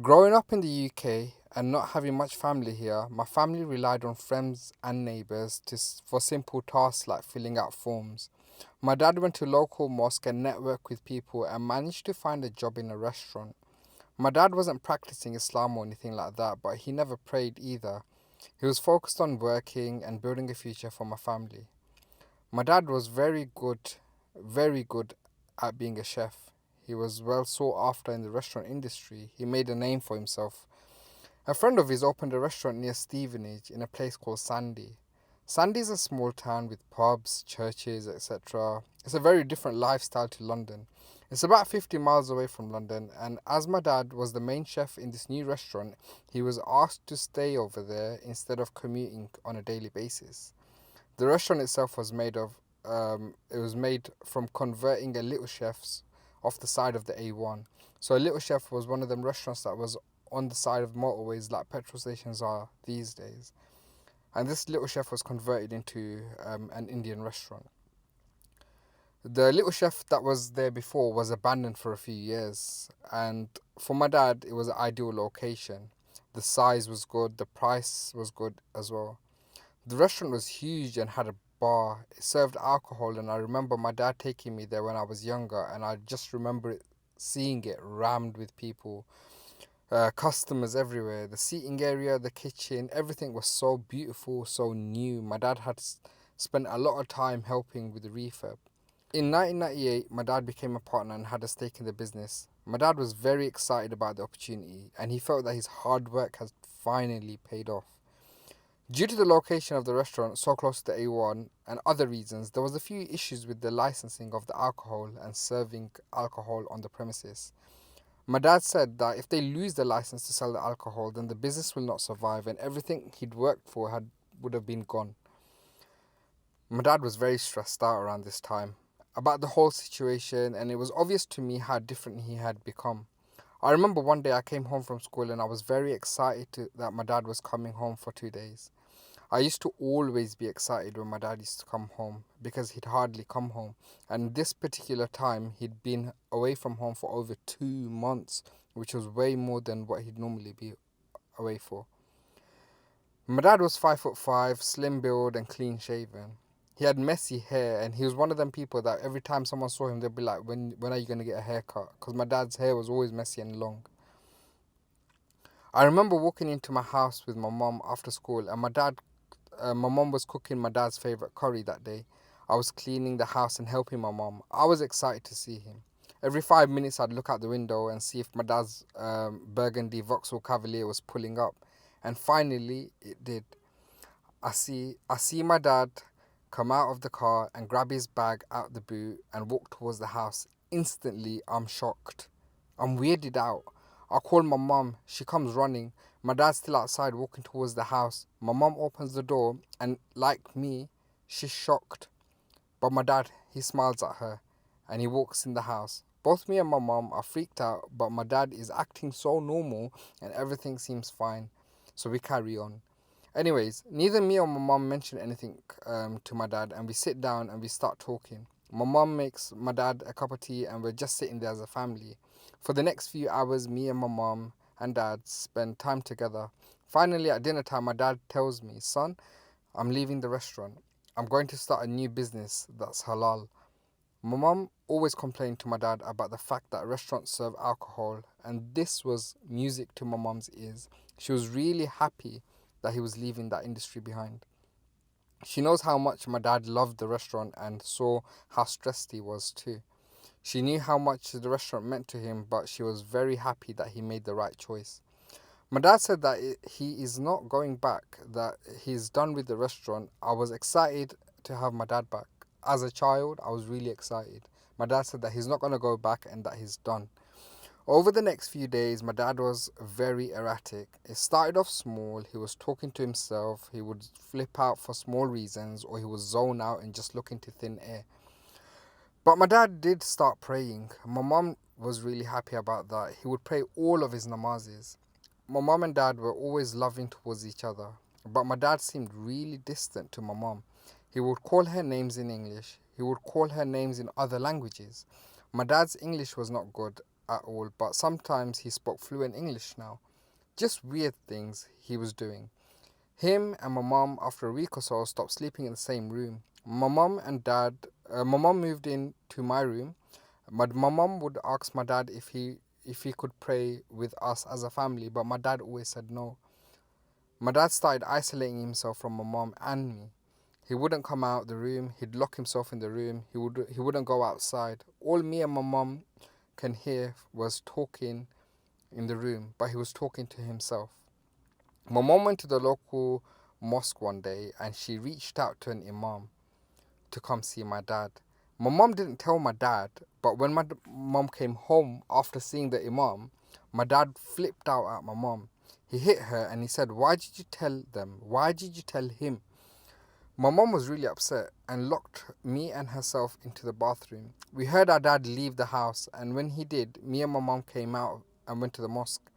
Growing up in the UK and not having much family here, my family relied on friends and neighbours for simple tasks like filling out forms. My dad went to local mosque and networked with people and managed to find a job in a restaurant. My dad wasn't practicing Islam or anything like that, but he never prayed either. He was focused on working and building a future for my family. My dad was very good at being a chef. He was well sought after in the restaurant industry. He made a name for himself. A friend of his opened a restaurant near Stevenage in a place called Sandy. Sandy is a small town with pubs, churches, etc. It's a very different lifestyle to London. It's about 50 miles away from London, and as my dad was the main chef in this new restaurant, he was asked to stay over there instead of commuting on a daily basis. The restaurant itself was it was made from converting a Little Chef's off the side of the A1. So a Little Chef was one of them restaurants that was on the side of motorways like petrol stations are these days. And this Little Chef was converted into an Indian restaurant. The Little Chef that was there before was abandoned for a few years, and for my dad, it was an ideal location. The size was good, the price was good as well. The restaurant was huge and had a bar. It served alcohol, and I remember my dad taking me there when I was younger, and I just remember seeing it rammed with people, customers everywhere. The seating area, the kitchen, everything was so beautiful, so new. My dad had spent a lot of time helping with the refurb. In 1998, my dad became a partner and had a stake in the business. My dad was very excited about the opportunity, and he felt that his hard work had finally paid off. Due to the location of the restaurant so close to the A1 and other reasons, there was a few issues with the licensing of the alcohol and serving alcohol on the premises. My dad said that if they lose the license to sell the alcohol, then the business will not survive and everything he'd worked for had would have been gone. My dad was very stressed out around this time about the whole situation, and it was obvious to me how different he had become. I remember one day I came home from school and I was very that my dad was coming home for 2 days. I used to always be excited when my dad used to come home because he'd hardly come home. And this particular time, he'd been away from home for over 2 months, which was way more than what he'd normally be away for. My dad was 5'5", slim build, and clean shaven. He had messy hair, and he was one of them people that every time someone saw him, they'd be like, when are you going to get a haircut? Because my dad's hair was always messy and long. I remember walking into my house with my mom after school, and my mom was cooking my dad's favorite curry that day. I was cleaning the house and helping my mom. I was excited to see him. Every 5 minutes, I'd look out the window and see if my dad's burgundy Vauxhall Cavalier was pulling up, and finally, it did. I see my dad come out of the car and grab his bag out the boot and walk towards the house. Instantly, I'm shocked. I'm weirded out. I call my mum. She comes running. My dad's still outside walking towards the house. My mum opens the door and, like me, she's shocked. But my dad, he smiles at her and he walks in the house. Both me and my mum are freaked out, but my dad is acting so normal and everything seems fine. So we carry on. Anyways, neither me or my mum mention anything to my dad, and we sit down and we start talking. My mum makes my dad a cup of tea, and we're just sitting there as a family. For the next few hours, me and my mum and dad spend time together. Finally, at dinner time, my dad tells me, "Son, I'm leaving the restaurant. I'm going to start a new business that's halal." My mum always complained to my dad about the fact that restaurants serve alcohol, and this was music to my mum's ears. She was really happy that he was leaving that industry behind. She knows how much my dad loved the restaurant and saw how stressed he was too. She knew how much the restaurant meant to him, but she was very happy that he made the right choice. My dad said that he is not going back, that he's done with the restaurant. I was excited to have my dad back. As a child, I was really excited. My dad said that he's not going to go back and that he's done. Over the next few days, my dad was very erratic. It started off small. He was talking to himself. He would flip out for small reasons, or he would zone out and just look into thin air. But my dad did start praying. My mom was really happy about that. He would pray all of his namazes. My mom and dad were always loving towards each other, but my dad seemed really distant to my mom. He would call her names in English. He would call her names in other languages. My dad's English was not good. at all, but sometimes he spoke fluent English now. Just weird things he was doing. Him and my mum, after a week or so, stopped sleeping in the same room. My mum moved in to my room, but my mum would ask my dad if he could pray with us as a family, but my dad always said no. My dad started isolating himself from my mum and me. He wouldn't come out the room. He'd lock himself in the room. He wouldn't go outside. All me and my mum can hear was talking in the room, but he was talking to himself. My mom went to the local mosque one day and she reached out to an imam to come see my dad. My mom didn't tell my dad, but when my mom came home after seeing the imam, my dad flipped out at my mom. He hit her and he said, "Why did you tell them? Why did you tell him?" My mom was really upset and locked me and herself into the bathroom. We heard our dad leave the house, and when he did, me and my mom came out and went to the mosque.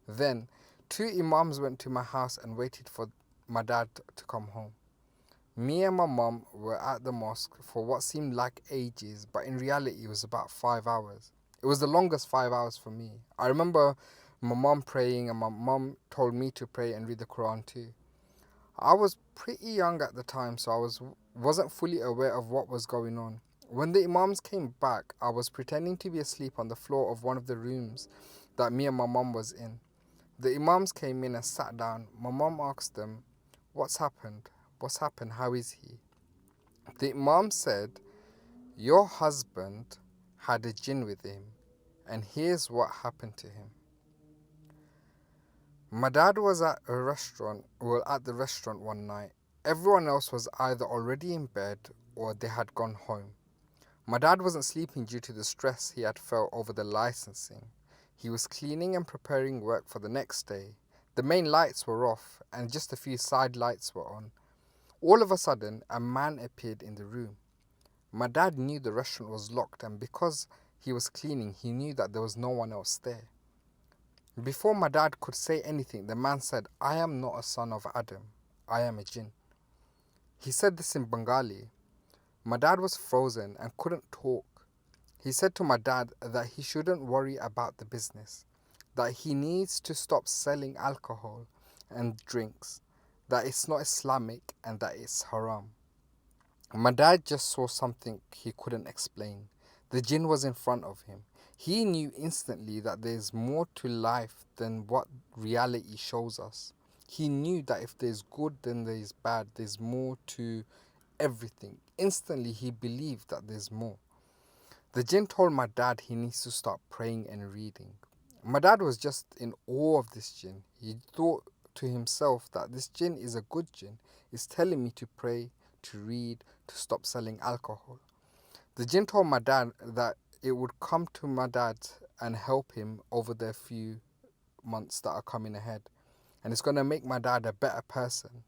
Then, two imams went to my house and waited for my dad to come home. Me and my mom were at the mosque for what seemed like ages, but in reality it was about 5 hours. It was the longest 5 hours for me. I remember my mom praying, and my mom told me to pray and read the Quran too. I was pretty young at the time, so wasn't fully aware of what was going on. When the imams came back, I was pretending to be asleep on the floor of one of the rooms that me and my mom was in. The imams came in and sat down. My mom asked them, "What's happened? What's happened? How is he?" The imam said, "Your husband had a jinn with him, and here's what happened to him." My dad was at the restaurant one night. Everyone else was either already in bed or they had gone home. My dad wasn't sleeping due to the stress he had felt over the licensing. He was cleaning and preparing work for the next day. The main lights were off and just a few side lights were on. All of a sudden, a man appeared in the room. My dad knew the restaurant was locked, and because he was cleaning, he knew that there was no one else there. Before my dad could say anything, the man said, "I am not a son of Adam. I am a jinn." He said this in Bengali. My dad was frozen and couldn't talk. He said to my dad that he shouldn't worry about the business, that he needs to stop selling alcohol and drinks, that it's not Islamic and that it's haram. My dad just saw something he couldn't explain. The jinn was in front of him. He knew instantly that there's more to life than what reality shows us. He knew that if there's good, then there's bad. There's more to everything. Instantly, he believed that there's more. The jinn told my dad he needs to start praying and reading. My dad was just in awe of this jinn. He thought to himself that this jinn is a good jinn. It's telling me to pray, to read, to stop selling alcohol. The jinn told my dad that it would come to my dad and help him over the few months that are coming ahead. And it's going to make my dad a better person.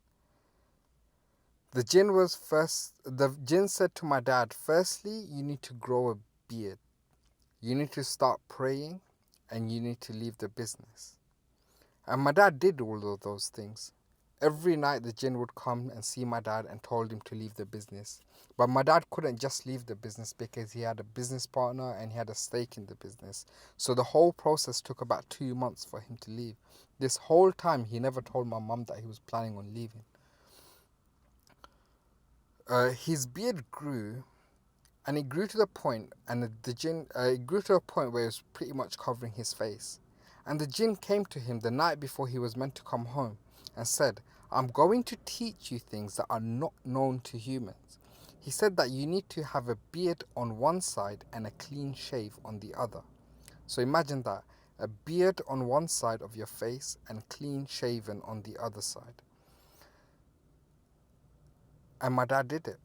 The jinn said to my dad, "Firstly, you need to grow a beard. You need to start praying and you need to leave the business." And my dad did all of those things. Every night the jinn would come and see my dad and told him to leave the business. But my dad couldn't just leave the business because he had a business partner and he had a stake in the business. So the whole process took about 2 months for him to leave. This whole time he never told my mum that he was planning on leaving. His beard grew, and it grew to the point, it grew to a point where it was pretty much covering his face. And the jinn came to him the night before he was meant to come home and said, "I'm going to teach you things that are not known to humans." He said that you need to have a beard on one side and a clean shave on the other. So imagine that, a beard on one side of your face and clean shaven on the other side. And my dad did it.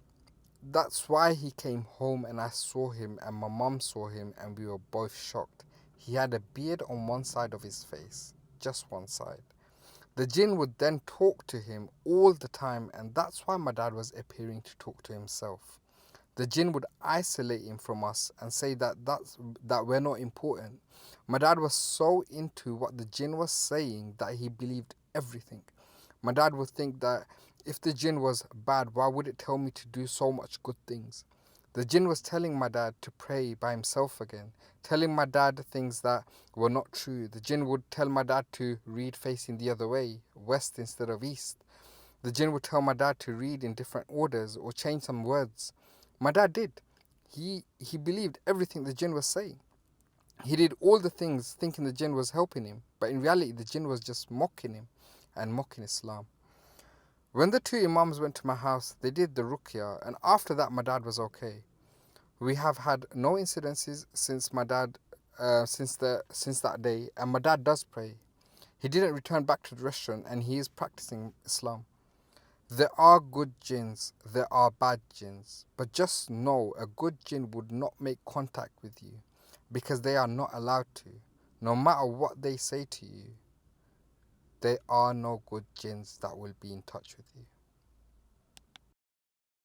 That's why he came home and I saw him and my mum saw him and we were both shocked. He had a beard on one side of his face, just one side. The jinn would then talk to him all the time, and that's why my dad was appearing to talk to himself. The jinn would isolate him from us and say that we're not important. My dad was so into what the jinn was saying that he believed everything. My dad would think that if the jinn was bad, why would it tell me to do so much good things? The jinn was telling my dad to pray by himself again, telling my dad things that were not true. The jinn would tell my dad to read facing the other way, west instead of east. The jinn would tell my dad to read in different orders or change some words. My dad did. He believed everything the jinn was saying. He did all the things thinking the jinn was helping him, but in reality the jinn was just mocking him and mocking Islam. When the two imams went to my house, they did the ruqya, and after that my dad was okay. We have had no incidences since my dad since that day, and my dad does pray. He didn't return back to the restaurant, and he is practicing Islam. There are good jinns, there are bad jinns, but just know a good jinn would not make contact with you because they are not allowed to. No matter what they say to you, there are no good jinns that will be in touch with you.